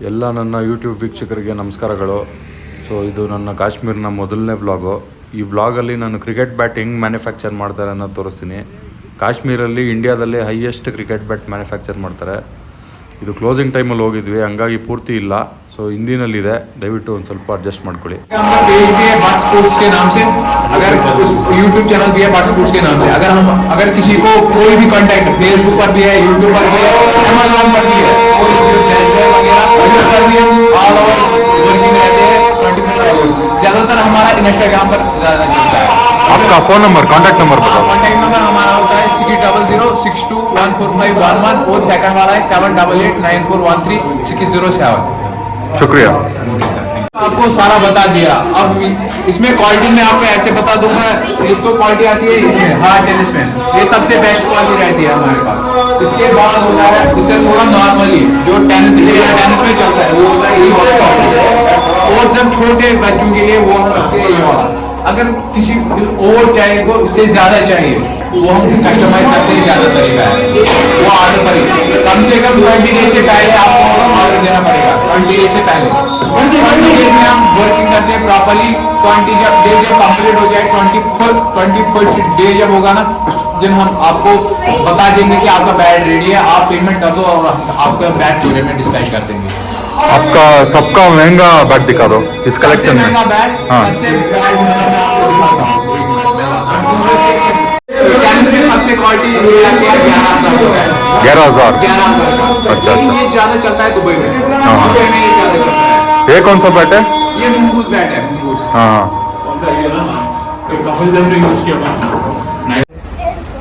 ಎಲ್ಲ ನನ್ನ ಯೂಟ್ಯೂಬ್ ವೀಕ್ಷಕರಿಗೆ ನಮಸ್ಕಾರಗಳು. ಸೊ ಇದು ನನ್ನ ಕಾಶ್ಮೀರ್ನ ಮೊದಲನೇ ವ್ಲಾಗು. ಈ ವ್ಲಾಗಲ್ಲಿ ನಾನು ಕ್ರಿಕೆಟ್ ಬ್ಯಾಟ್ ಹೆಂಗೆ ಮ್ಯಾನುಫ್ಯಾಕ್ಚರ್ ಮಾಡ್ತಾರೆ ಅನ್ನೋದು ತೋರಿಸ್ತೀನಿ. ಕಾಶ್ಮೀರಲ್ಲಿ ಇಂಡಿಯಾದಲ್ಲೇ ಹೈಯೆಸ್ಟ್ ಕ್ರಿಕೆಟ್ ಬ್ಯಾಟ್ ಮ್ಯಾನುಫ್ಯಾಕ್ಚರ್ ಮಾಡ್ತಾರೆ. ಇದು ಕ್ಲೋಸಿಂಗ್ ಟೈಮಲ್ಲಿ ಹೋಗಿದ್ವಿ, ಹಂಗಾಗಿ ಪೂರ್ತಿ ಇಲ್ಲ. ಸೊ ಹಿಂದಿನಲ್ಲಿದೆ, ದಯವಿಟ್ಟು ಒಂದು ಸ್ವಲ್ಪ ಅಡ್ಜಸ್ಟ್ ಮಾಡ್ಕೊಳ್ಳಿ. यूट्यूब चैनल भी है बट स्पोर्ट्स के नाम से. अगर किसी को कोई भी कांटेक्ट फेसबुक पर भी है, यूट्यूब पर भी है, अमेज़न पर भी है, उस पर भी हम ऑल ओवर वर्किंग रहते हैं 24 आवर्स. ज़्यादातर हमारा इंस्टाग्राम पर ज़्यादा चलता है. आपका फ़ोन नंबर, कॉन्टैक्ट नंबर बताओ. कॉन्टैक्ट नंबर हमारा होता है 6000621451 और सेकंड वाला है 7889413607. शुक्रिया. आपको सारा बता दिया. अब इसमें क्वालिटी में आपको ऐसे बता दूंगा. एक तो क्वालिटी आती है इसमें हार्ड टेनिस में, ये सबसे बेस्ट क्वालिटी रहती है हमारे पास. इसके बाद होता है इससे थोड़ा नॉर्मली जो टेनिस में चलता है वो होता है ये वाला. और जब छोटे बच्चों के लिए वो हम रखते हैं ये वाला. अगर किसी और चाहिए को इससे ज्यादा चाहिए वो हम कस्टमाइज करते हैं. ज्यादा तरीका है वो ऑर्डर पर कम से कम 20 डेज से पहले आपको ऑर्डर देना पड़ेगा. 20 डेज से पहले 20 डेज में हम वर्किंग करते हैं प्रॉपरली. 20 डे जब कंप्लीट हो जाए 21st डे जब होगा ना, उस दिन हम आपको बता देंगे कि आपका बैट रेडी है. आप पेमेंट कर दो और आपका बैट पूरे में डिस्पैच कर देंगे. आपका सबका महंगा बैट दिखा दो इस कलेक्शन में. हाँ, सबसे क्वालिटी 11,000. अच्छा. ये ज्यादा चलता है दुबई में. दुबई में ये ज्यादा चलता है. ये कौन सा बैट है? ये मुंगूस बैट है. मुंगूस. हाँ.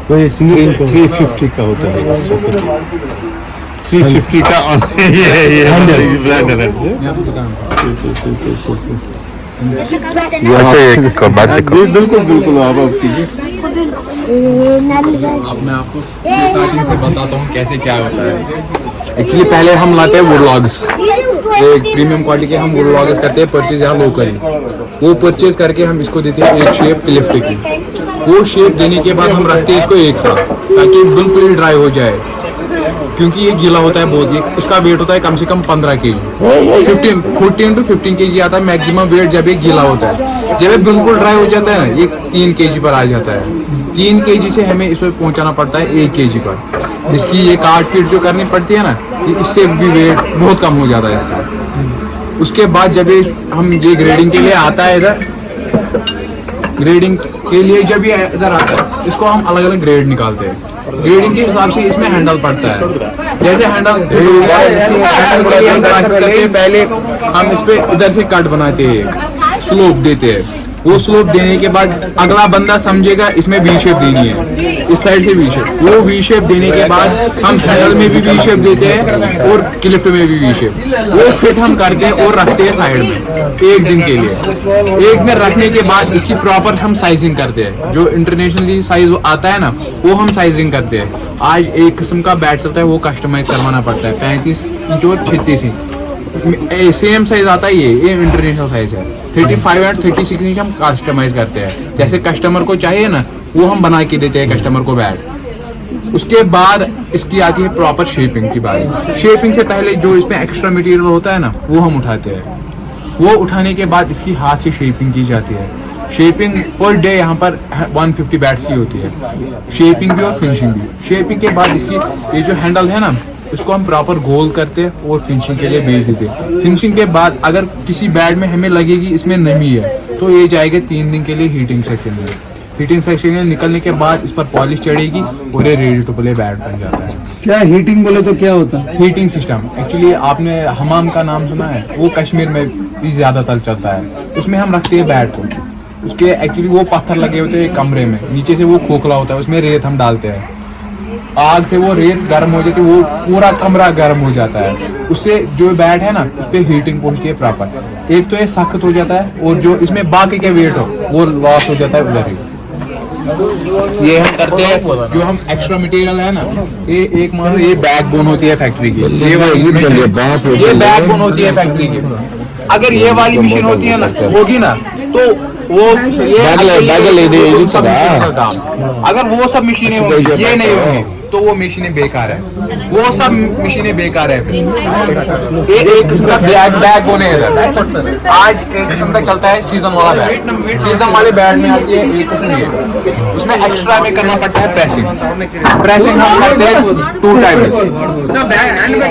तो ये सिंगल 350 का होता है. 350 का ये ब्रांड है. ऐसे एक बैट दिखाओ. बिल्कुल आप कीजिए. अब मैं आपको स्टार्टिंग से बताता हूँ कैसे क्या होता है. एक्चुअली पहले हम लाते हैं वुड लॉग्स. एक प्रीमियम क्वालिटी के हम वुड लॉग्स करते हैं परचेज यहाँ लोकली. वो परचेज करके हम इसको देते हैं एक शेप लिफ्ट की. वो शेप देने के बाद हम रखते हैं इसको एक साथ ताकि बिल्कुल ड्राई हो जाए, क्योंकि ये गीला होता है बहुत. इसका वेट होता है कम से कम 15 kg. 14 to 15 kg आता है मैक्सिमम वेट जब ये गीला होता है. जब ये बिल्कुल ड्राई हो जाता है ना, ये 3 kg पर आ जाता है. 3 kg से हमें इसको पहुंचाना पड़ता है 1 kg पर. इसकी ये काट पीट जो करनी पड़ती है ना, इससे भी वेट बहुत कम हो जाता है इसका. उसके बाद जब ये ये ग्रेडिंग के लिए आता है इधर, ग्रेडिंग के लिए जब ये इधर आता है इसको हम अलग अलग ग्रेड निकालते हैं. ग्रेडिंग के हिसाब से इसमें हैंडल पड़ता है. जैसे हैंडल पहले हम इस पे इधर से कट बनाते हैं, स्लोप देते हैं. वो स्लोप देने के बाद अगला बंदा समझेगा इसमें वी शेप देनी है, इस साइड से वी शेप. वो वी शेप देने के बाद हम हैंडल में भी वी शेप देते हैं और क्लिफ्ट में भी वी शेप. वो फिट हम करते हैं और रखते हैं साइड में 1 दिन के लिए. 1 दिन रखने के बाद इसकी प्रॉपर हम साइजिंग करते हैं. जो इंटरनेशनली साइज आता है ना, वो हम साइजिंग करते हैं. आज एक किस्म का बैट चलता है, वो कस्टमाइज करवाना पड़ता है. 35 इंच और 36 इंच सेम साइज आता है. ये इंटरनेशनल साइज है. 35 और 36 इंच हम कस्टमाइज करते हैं. जैसे कस्टमर को चाहिए ना, वो हम बना के देते हैं कस्टमर को बैट. उसके बाद इसकी आती है प्रॉपर शेपिंग की बात. शेपिंग से पहले जो इसमें एक्स्ट्रा मटेरियल होता है ना, वो हम उठाते हैं. वो उठाने के बाद इसकी हाथ से शेपिंग की जाती है. शेपिंग पर डे यहाँ पर 150 बैट्स की होती है. शेपिंग भी और फिनिशिंग भी. शेपिंग के बाद इसकी ये जो हैंडल है ना, इसको हम प्रॉपर गोल करते हैं और फिनिशिंग के लिए भेज देते हैं. फिनिशिंग के बाद अगर किसी बैट में हमें लगेगी इसमें नमी है, तो ये जाएगा 3 दिन के लिए हीटिंग सेक्शन में. हीटिंग सेक्शन में निकलने के बाद इस पर पॉलिश चढ़ेगी और ये रेडी टू प्ले बैट बन जाता है. क्या हीटिंग बोले तो क्या होता है? हीटिंग सिस्टम एक्चुअली आपने हमाम का नाम सुना है, वो कश्मीर में भी ज़्यादातर चलता है. उसमें हम रखते हैं बैट को. उसके एक्चुअली वो पत्थर लगे होते हैं कमरे में, नीचे से वो खोखला होता है, उसमें रेत हम डालते हैं. आग से वो रेत गर्म हो जाती है, वो पूरा कमरा गर्म हो जाता है. उससे जो बैट है ना, उस पर हीटिंग पहुंचती है प्रॉपर. एक तो ये सख्त हो जाता है और जो इसमें बाकी के वेट हो वो लॉस हो जाता है उधर ही. ये हम करते हैं. जो हम एक्स्ट्रा मटेरियल है ना, ये एक मान लो ये बैकबोन होती है फैक्ट्री की. ये बैकबोन होती है फैक्ट्री की. अगर ये वाली मशीन होती है ना, होगी ना, तो वो ये काम. अगर वो सब मशीनें होंगी, ये नहीं होंगी, तो वो मशीनें बेकार है, वो सब मशीनें बेकार है। फिर एक किस्म का ब्लैक बैग होने इधर आज एक किस्म का चलता है सीजन वाला बैग। सीजन वाले बैग में आती है एक किस्म ये, उसमें एक्स्ट्रा में करना पड़ता है प्रेसिंग हम करते हैं 2 टाइम्स।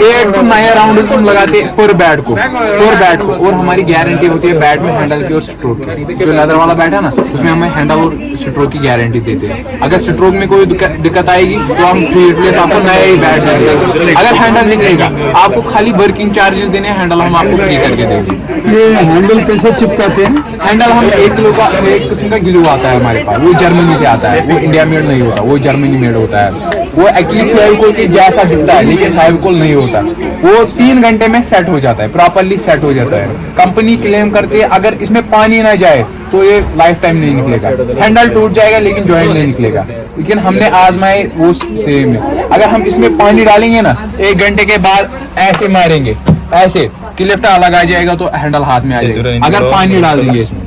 8 to 9 राउंड हम लगाते हैं पर बैट को और हमारी गारंटी होती है बैट में हैंडल की और स्ट्रोक की। जो लेदर वाला बैट है ना उसमें हमें हैंडल और स्ट्रोक की गारंटी देते हैं। अगर स्ट्रोक में कोई दिक्कत आएगी तो हम फ्री आपको नया ही बैट देंगे। अगर हैंडल निकलेगा आपको खाली वर्किंग चार्जेस देने हैं, हैंडल हम आपको फ्री करके देंगे। ये हैंडल कैसे चिपकाते हैं? हैंडल हम 1 किलो का एक किस्म का ग्लू आता है हमारे पास, वो जर्मनी से आता है, वो इंडिया मेड नहीं होता, वो जर्मनी मेड होता है। वो एक्चुअली फेविकोल के जैसा दिखता है लेकिन फेविकोल नहीं होता। वो 3 घंटे में सेट हो जाता है, प्रॉपरली सेट हो जाता है। कंपनी क्लेम करती है अगर इसमें पानी ना जाए तो ये लाइफ टाइम नहीं निकलेगा। हैंडल टूट जाएगा लेकिन जॉइंट नहीं निकलेगा। लेकिन हमने आजमाए वो सेम है। अगर हम इसमें पानी डालेंगे ना 1 घंटे के बाद ऐसे मारेंगे ऐसे कि लिफ्ट अलग आ जाएगा तो हैंडल हाथ में आ जाएगा। अगर पानी डाल देंगे इसमें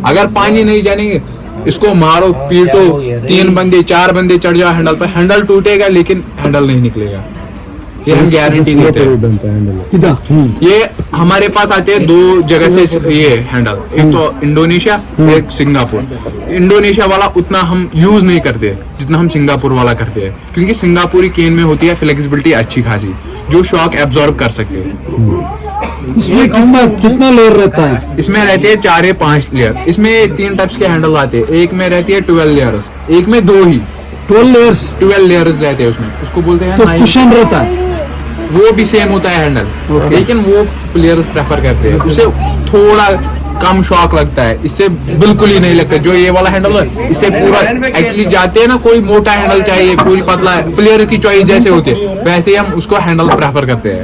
अगर पानी नहीं जानेंगे इसको मारो पीटो 3 बंदे 4 बंदे चढ़ जाओ हैंडल पर, हैंडल टूटेगा लेकिन हैंडल नहीं निकलेगा। ये हम गारंटी देते हैं। ये हमारे पास आते हैं 2 जगह से ये हैंडल, एक तो इंडोनेशिया एक सिंगापुर। इंडोनेशिया वाला उतना हम यूज नहीं करते जितना हम सिंगापुर वाला करते हैं, क्योंकि सिंगापुरी केन में होती है फ्लेक्सिबिलिटी अच्छी खासी जो शॉक एब्जॉर्ब कर सके। इसमें कितना लेयर रहता है? इसमें रहते हैं 4 या 5 लेयर। इसमें 3 टाइप्स के हैंडल आते हैं, एक में रहती है 12 लेयर्स, एक में 2 ही 12 लेयर्स रहते हैं उसमें, उसको बोलते हैं तो कुशन रहता है, वो भी सेम होता है हैंडल लेकिन वो प्लेयर्स प्रेफर करते हैं, उसे थोड़ा कम शॉक लगता है, इससे बिल्कुल ही नहीं लगता। जो ये वाला हैंडल है इससे पूरा एक्चुअली जाते हैं ना, कोई मोटा हैंडल चाहिए पूरी पतला है, प्लेयर की चॉइस जैसे होती है वैसे ही हम उसको हैंडल प्रेफर करते हैं।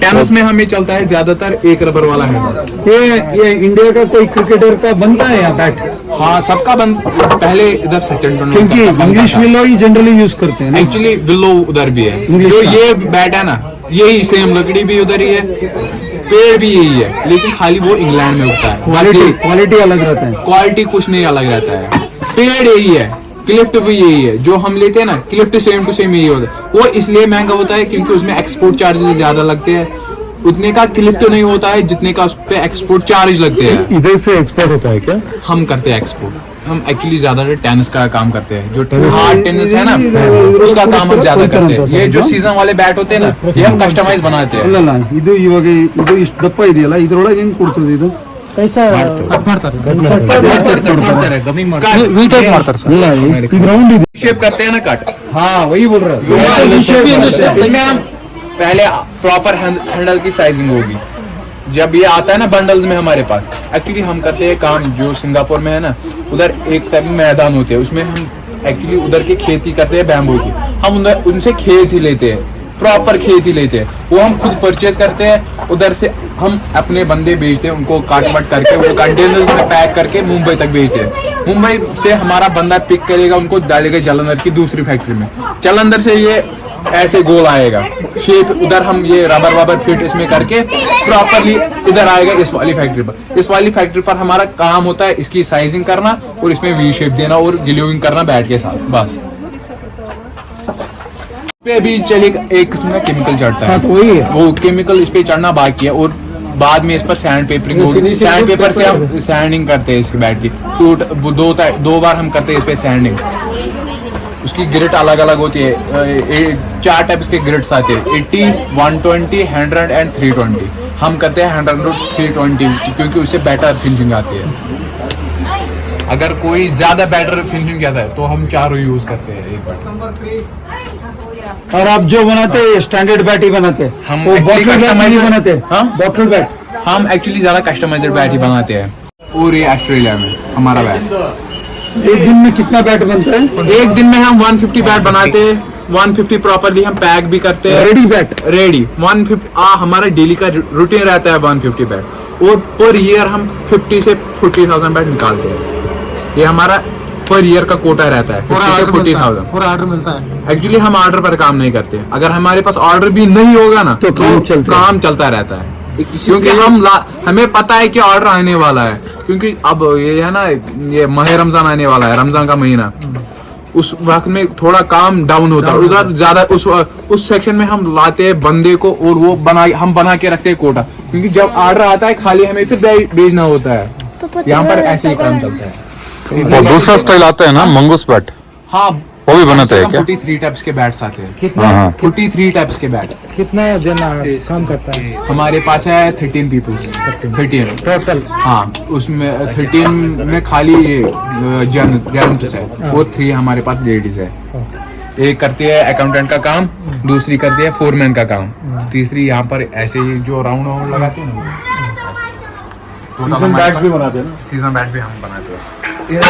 टेनिस में हमें चलता है ज्यादातर एक रबर वाला हैंडल। ये इंडिया का कोई क्रिकेटर का बनता है यहाँ बैट? हाँ सबका पहले इधर सचिन क्योंकि इंग्लिश विलो ही जनरली यूज करते हैं। एक्चुअली विलो उधर भी है, जो ये बैट है ना यही सेम लकड़ी भी उधर ही है, पेड़ भी यही है, लेकिन खाली वो इंग्लैंड में उगता है। क्वालिटी अलग रहता है, क्वालिटी कुछ नहीं अलग रहता है, पेड़ यही है, क्लिफ्ट भी यही है। जो हम लेते हैं ना क्लिफ्ट सेम टू सेम यही होता है। वो इसलिए महंगा होता है क्योंकि उसमें एक्सपोर्ट चार्जेस ज्यादा लगते हैं, उतने का क्लिफ्ट नहीं होता है जितने का उस पे एक्सपोर्ट चार्ज लगते हैं। इधर से एक्सपोर्ट होता है क्या? हम करते हैं एक्सपोर्ट, हम एक्चुअली ज्यादा टेनिस का काम करते हैं, जो हार्ड टेनिस है ना उसका काम हम ज्यादा करते हैं। ये जो सीजन वाले बैट होते हैं ना ये हम कस्टमाइज बनाते हैं। ಅಲ್ಲ ಇದು ಇವಾಗ ಇದು ಇಷ್ಟು ದಪ್ಪ ಇದೆಯಲ್ಲ ಇದ್ರೊಳಗೆ ಹೆಂಗ್ ಕೊಡ್ತದೆ ಇದು? ಇದು ರೌಂಡ್ ಇದೆ, शेप करते हैं ना कट। हाँ वही बोल रहा है। इसमें हम पहले प्रॉपर हैंडल की साइजिंग होगी। जब ये आता है ना बंडल्स में हमारे पास, एक्चुअली हम करते हैं काम जो सिंगापुर में है ना, उधर एक टाइप में मैदान होते हैं, उसमें हम एक्चुअली उधर की खेती करते हैं बैम्बू की। हम उधर उनसे खेत ही लेते हैं, प्रॉपर खेत ही लेते हैं, वो हम खुद परचेज करते हैं। उधर से हम अपने बंदे भेजते हैं, उनको काट वट करके वो कंटेनर्स में पैक करके मुंबई तक भेजते हैं। मुंबई से हमारा बंदा पिक करेगा, उनको डालेगा जालंधर की दूसरी फैक्ट्री में। जालंधर से ये ऐसे गोल आएगा शेप, उधर हम ये रबर वबर फिट इसमें करके प्रॉपरली इधर आएगा इस वाली फैक्ट्री पर। इस वाली फैक्ट्री पर हमारा काम होता है इसकी साइजिंग करना और इसमें वी शेप देना और ग्लूइंग करना बैट के साथ, बस। पे भी चलिए एक किस्म का केमिकल चढ़ता है, तो वही है, वो केमिकल इस पे चढ़ना बाकी है और बाद में इस पर सैंड पेपरिंग होगी। सैंड पेपर से हम सैंडिंग करते हैं इसके बैट की, टूट 2 बार हम करते हैं इस पे सैंडिंग। उसकी ग्रिट अलग अलग होती है, 4 टाइप्स के ग्रिट्स आते हैं, 80, 120, 100 एंड 320। हम करते हैं 100 320 क्योंकि उससे बेटर फिनिशिंग आती है। अगर कोई ज्यादा बेटर फिनिशिंग चाहता है तो हम 4 यूज करते हैं एक बार। और आप जो बनाते हैं स्टैंडर्ड बैट ही बनाते हैं, हम वो बॉटल बैट नहीं बनाते। हाँ बॉटल बैट हम एक्चुअली ज्यादा कस्टमाइज्ड बैट ही बनाते हैं। और ये ऑस्ट्रेलिया में हमारा बैट एक दिन में कितना बैट बनता है? एक दिन में हम 150 बैट बनाते हैं। 150 प्रॉपरली हम पैक भी करते हैं, रेडी बैट रेडी 150 हमारा डेली का रूटीन रहता है 150 बैट। और पर ईयर हम 50 से 40,000 बैट निकालते हैं। ये हमारा पर ईयर का कोटा रहता है 50 से 40,000। पूरा ऑर्डर मिलता है। एक्चुअली हम ऑर्डर पर काम नहीं करते, अगर हमारे पास ऑर्डर भी नहीं होगा ना तो काम चलता रहता है, क्योंकि हमें पता है कि ऑर्डर आने वाला है। क्योंकि अब ये है ना, ये माह रमजान आने वाला है, रमजान का महीना, उस वक्त में थोड़ा काम डाउन होता है, उधर ज्यादा उस सेक्शन में हम लाते हैं बंदे को और वो हम बना के रखते हैं कोटा, क्योंकि जब ऑर्डर आता है खाली हमें फिर भेजना होता है। यहाँ पर ऐसे ही काम चलता है। वो दूसरा स्टाइल आता है ना मंगूस बैट, हाँ वो भी बनाते हैं क्या? 43 टाइप्स के बैट्स आते हैं। हाँ 43 टाइप्स के बैट कितना जना काम करता है हमारे पास है 13 पीपल्स 13 टोटल? हाँ, उसमें 13 में खाली जेंट्स है और 3 हमारे पास लेडीज है। एक करती है अकाउंटेंट का काम, दूसरी करती है फोरमैन का काम, तीसरी यहाँ पर ऐसे ही जो राउंड लगाते हैं ना, सीजन बैट्स भी बनाते हैं ना? सीजन बैट भी हम बनाते हैं।